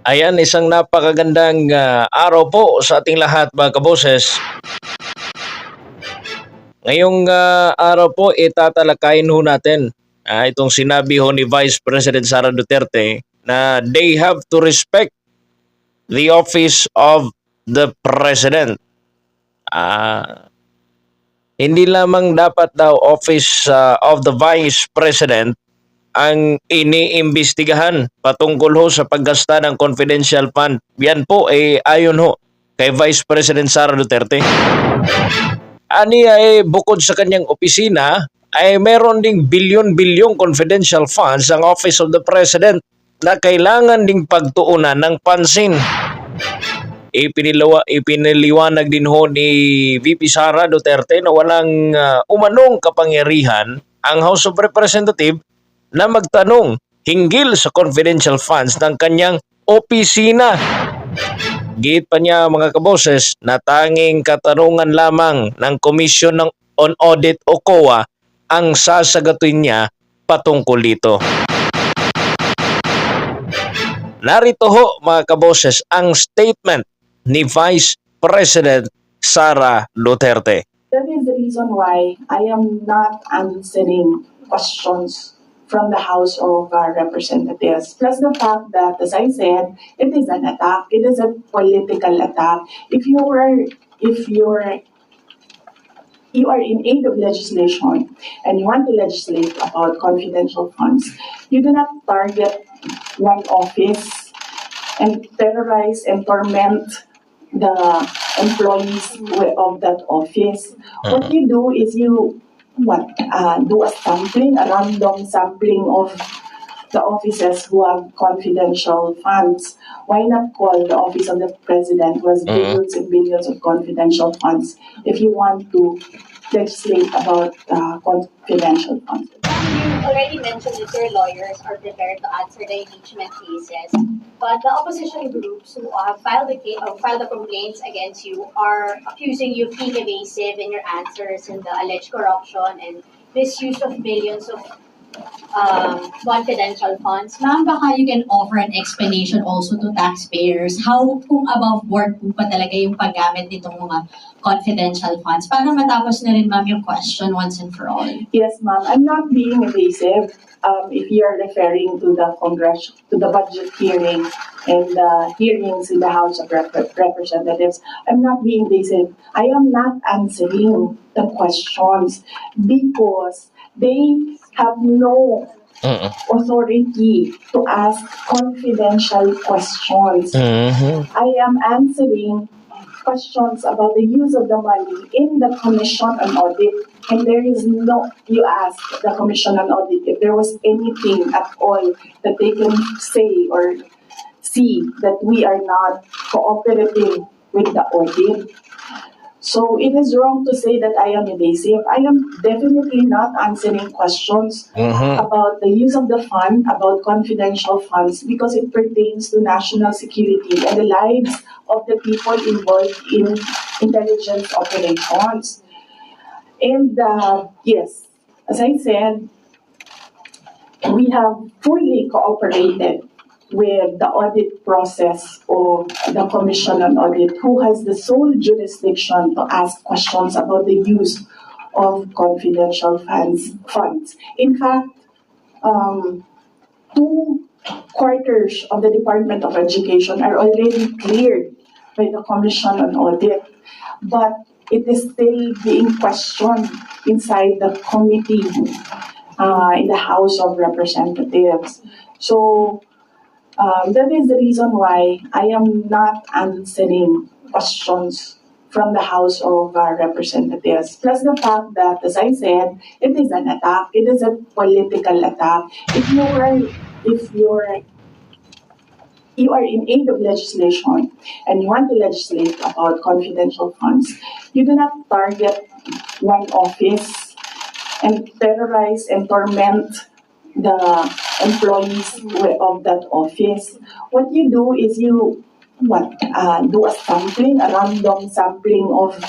Ayan, isang napakagandang araw po sa ating lahat mga kaboses. Ngayong araw po, itatalakayin ho natin itong sinabi ho ni Vice President Sara Duterte na they have to respect the office of the President. Hindi lamang dapat daw office of the Vice President ang iniimbestigahan patungkol ho sa paggasta ng confidential fund. Yan po ay ayon ho kay Vice President Sara Duterte. Aniya bukod sa kanyang opisina ay meron ding bilyon-bilyong confidential funds ang Office of the President na kailangan ding pagtuunan ng pansin. Ipiniliwanag din ho ni VP Sara Duterte na walang umanong kapangyarihan ang House of Representatives na magtanong hinggil sa confidential funds ng kanyang opisina. Giit pa niya mga kaboses na tanging katanungan lamang ng Commission on Audit o COA ang sasagutin niya patungkol dito. Narito ho mga kaboses ang statement ni Vice President Sara Duterte. That is the reason why I am not answering questions from the House of Representatives. Plus the fact that, as I said, it is an attack. It is a political attack. If you are in aid of legislation and you want to legislate about confidential funds, you do not target one office and terrorize and torment the employees of that office. What you do is you do a sampling, a random sampling of the offices who have confidential funds. Why not call the office of the president who has billions and billions of confidential funds if you want to legislate about confidential funds? You already mentioned that your lawyers are prepared to answer the impeachment cases, but the opposition groups who have filed the complaints against you are accusing you of being evasive in your answers and the alleged corruption and misuse of billions of confidential funds. Ma'am, baka you can offer an explanation also to taxpayers how kung above board po pa talaga yung paggamit nitong mga confidential funds para matapos na rin ma'am yung question once and for all. Yes, ma'am. I'm not being evasive. If you are referring to the budget hearing and the hearings in the House of Representatives, I'm not being evasive. I am not answering the questions because they have no authority to ask confidential questions. I am answering questions about the use of the money in the Commission on Audit. And there is you ask the Commission on Audit if there was anything at all that they can say or see that we are not cooperating with the audit. So it is wrong to say that I am evasive. I am definitely not answering questions about the use of the fund, about confidential funds, because it pertains to national security and the lives of the people involved in intelligence operations. And yes, as I said, we have fully cooperated with the audit process of the Commission on Audit, who has the sole jurisdiction to ask questions about the use of confidential funds. In fact, 2/4 of the Department of Education are already cleared by the Commission on Audit, but it is still being questioned inside the committee in the House of Representatives. So, that is the reason why I am not answering questions from the House of Representatives. Plus the fact that, as I said, it is an attack. It is a political attack. If you are in aid of legislation and you want to legislate about confidential funds, you do not target one office and terrorize and torment the employees of that office. What you do is you do a sampling, a random sampling of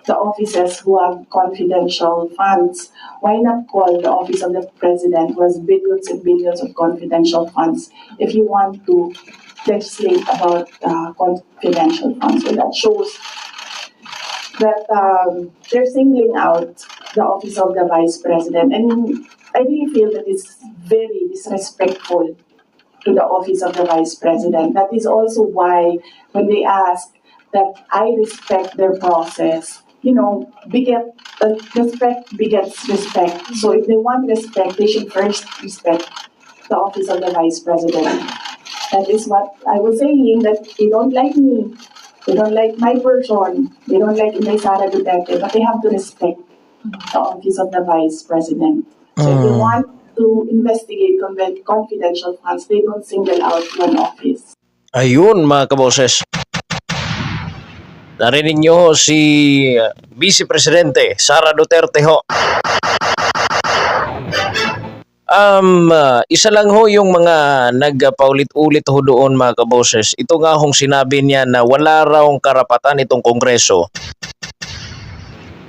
the offices who have confidential funds. Why not call the office of the president who has billions and billions of confidential funds if you want to legislate about confidential funds? So that shows that they're singling out the office of the vice president. And I really feel that it's very disrespectful to the office of the vice president. That is also why when they ask that I respect their process, respect begets respect. So if they want respect, they should first respect the office of the vice president. That is what I was saying, that they don't like me, they don't like my person, they don't like Inday Sara Duterte, but they have to respect the office of the vice president. So if they want to investigate confidential funds, they don't single out one office. Ayun mga kaboses. Narinig nyo ho si Vice Presidente Sara Duterte ho. Isa lang ho yung mga nagpaulit-ulit ho doon mga kaboses. Ito nga hong sinabi niya na wala raw karapatan itong Kongreso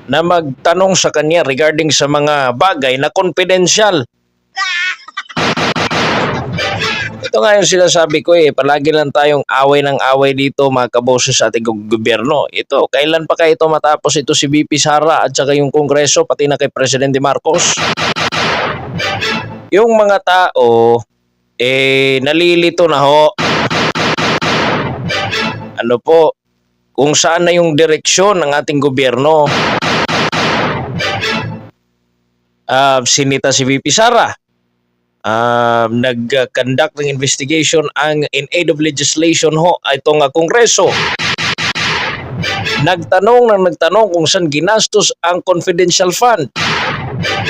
na magtanong sa kanya regarding sa mga bagay na confidential. Ito nga yung sinasabi ko palagi lang tayong away ng away dito mga kaboses sa ating gobyerno. Ito, kailan pa kaya ito matapos ito si VP Sara at saka yung Kongreso pati na kay Presidente Marcos? Yung mga tao, nalilito na ho. Ano po, kung saan na yung direksyon ng ating gobyerno. Sinita si VP Sara. Nag-conduct ng investigation ang in aid of legislation ho itong Kongreso. Nagtanong kung saan ginastos ang confidential fund.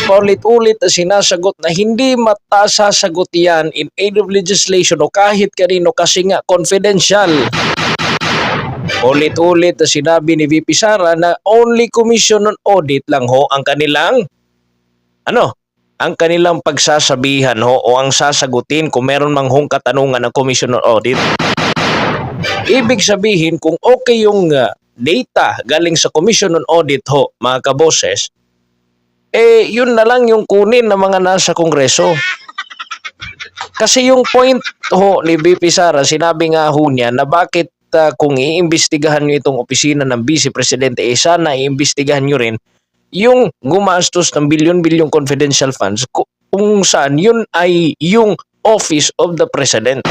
Paulit-ulit na sinasagot na hindi matasasagot yan in aid of legislation o kahit kanino kasi nga confidential. Ulit-ulit na sinabi ni VP Sara na only Commission on Audit lang ho ang kanilang ang kanilang pagsasabihan ho o ang sasagutin kung meron mang hong katanungan ng Commission on Audit. Ibig sabihin kung okay yung data galing sa Commission on Audit ho mga kaboses, yun na lang yung kunin ng mga nasa Kongreso. Kasi yung point ho ni VP Sara, sinabi nga ho niya na bakit kung iimbestigahan nyo itong opisina ng Vice Presidente, sana iimbestigahan nyo rin yung gumastos ng bilyon-bilyong confidential funds kung saan yun ay yung Office of the President.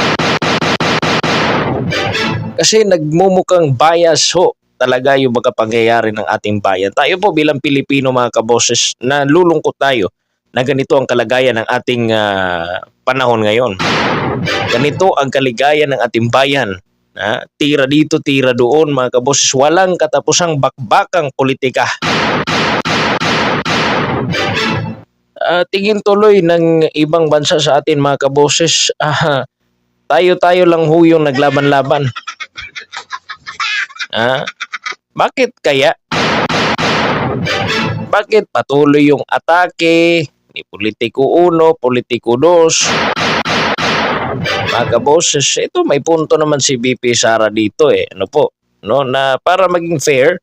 Kasi nagmumukhang bias ho talaga yung mga pangyayari ng ating bayan. Tayo po bilang Pilipino mga kaboses, nalulungkot tayo na ganito ang kalagayan ng ating panahon ngayon. Ganito ang kaligayan ng ating bayan. Tira dito, tira doon mga kaboses. Walang katapusang bakbakang politika. Tingin tuloy ng ibang bansa sa atin mga kaboses, tayo lang ho yung naglaban-laban. Bakit kaya? Bakit patuloy yung atake ni Politiko 1, Politiko 2? Mga kaboses, ito may punto naman si VP Sara dito na para maging fair,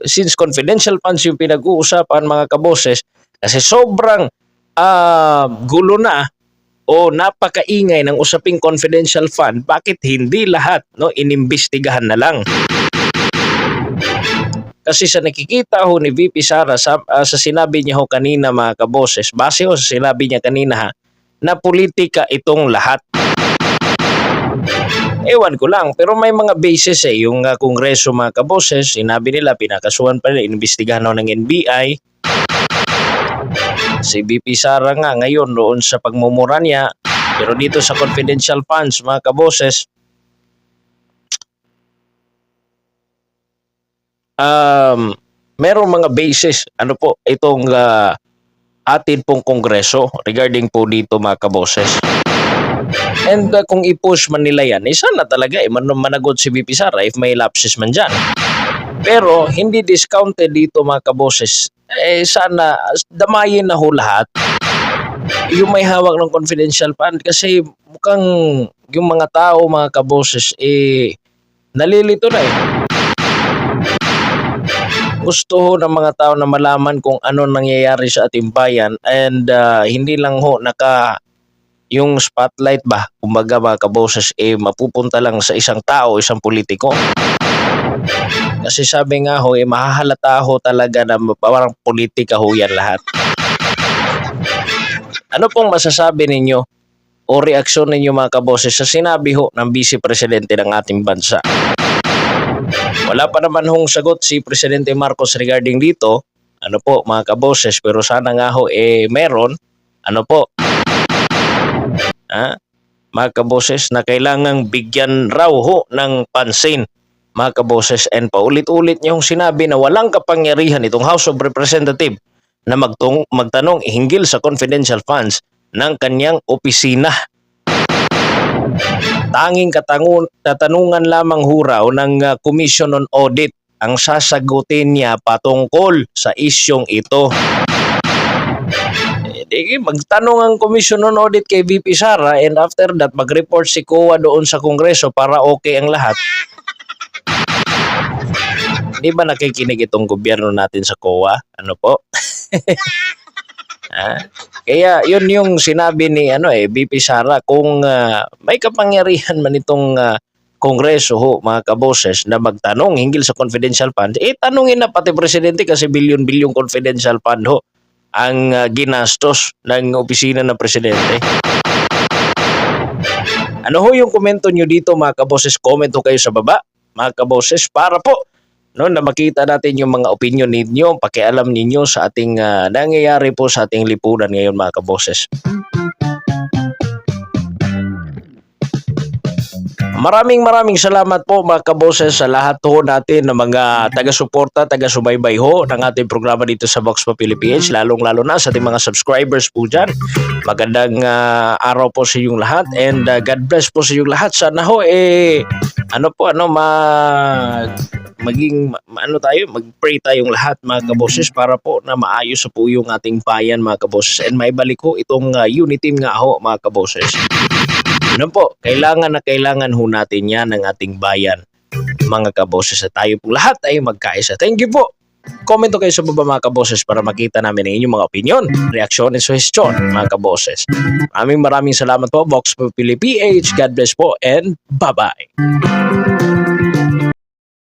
since confidential funds yung pinag-uusapan mga kaboses, kasi sobrang gulo na o napakaingay ng usaping confidential fund, bakit hindi lahat inimbestigahan na lang? Kasi sa nakikita ho ni VP Sara sa sinabi niya ho kanina mga kaboses, base ho sa sinabi niya kanina na politika itong lahat. Ewan ko lang, pero may mga basis yung Kongreso mga kaboses, sinabi nila pinakasuhan pa nila, inimbestigahan ho ng NBI. Si VP Sara nga ngayon doon sa pagmumura niya, pero dito sa confidential funds mga kaboses, merong mga basis itong atin pong Kongreso regarding po dito mga kaboses. And kung i-push man nila yan, sana talaga managot si VP Sara if may lapses man dyan. Pero hindi discounted dito mga kaboses, sana damayin na ho lahat yung may hawak ng confidential fund, kasi mukhang yung mga tao mga kaboses nalilito na Gusto ho ng mga tao na malaman kung ano nangyayari sa ating bayan and hindi lang ho yung spotlight ba, kumbaga mga kaboses, mapupunta lang sa isang tao, isang politiko. Kasi sabi nga ho, mahahalata ho talaga na parang politika ho yan lahat. Ano pong masasabi ninyo o reaksyon ninyo mga kaboses sa sinabi ho ng Vice Presidente ng ating bansa? Wala pa naman hong sagot si Presidente Marcos regarding dito. Ano po mga kaboses, pero sana nga ho meron. Ano po? Mga kaboses na kailangang bigyan raw ho ng pansin. Mga kaboses, and paulit-ulit niyong sinabi na walang kapangyarihan itong House of Representatives na magtanong hinggil sa confidential funds ng kanyang opisina. Tanging katanungan lamang huraw ng Commission on Audit ang sasagutin niya patungkol sa isyong ito. Magtanong ang Commission on Audit kay VP Sara and after that mag-report si COA doon sa Kongreso para okay ang lahat. Di ba nakikinig itong gobyerno natin sa COA? Ano po? Kaya yun yung sinabi ni VP Sara, kung may kapangyarihan man itong Kongreso ho, mga kaboses, na magtanong hinggil sa confidential fund, tanungin na pati Presidente kasi bilyon-bilyong confidential fund ho ang ginastos ng opisina ng Presidente. Ano ho yung komento nyo dito mga kaboses? Comment ho kayo sa baba mga kaboses para po na makita natin yung mga opinion ninyo, pakialam ninyo sa ating nangyayari po sa ating lipunan ngayon mga kaboses. Maraming salamat po mga kaboses sa lahat ho natin ng mga taga-suporta, taga-subaybay ho ng ating programa dito sa Vox Populi PH, lalong-lalo na sa ating mga subscribers po dyan. Magandang araw po sa inyong lahat and God bless po sa inyong lahat. Sana ho mag-pray tayong lahat mga kaboses para po na maayos po yung ating bayan mga kaboses and maibalik ho itong unity nga ho mga kaboses. Ano po, kailangan ho natin yan ng ating bayan mga kaboses at tayo po lahat ay magkaisa. Thank you po. Comment kayo sa baba mga kaboses para makita namin ang inyong mga opinion, reaksyon at suggestion mga kaboses. Maraming salamat po, Vox Populi PH. God bless po and bye-bye.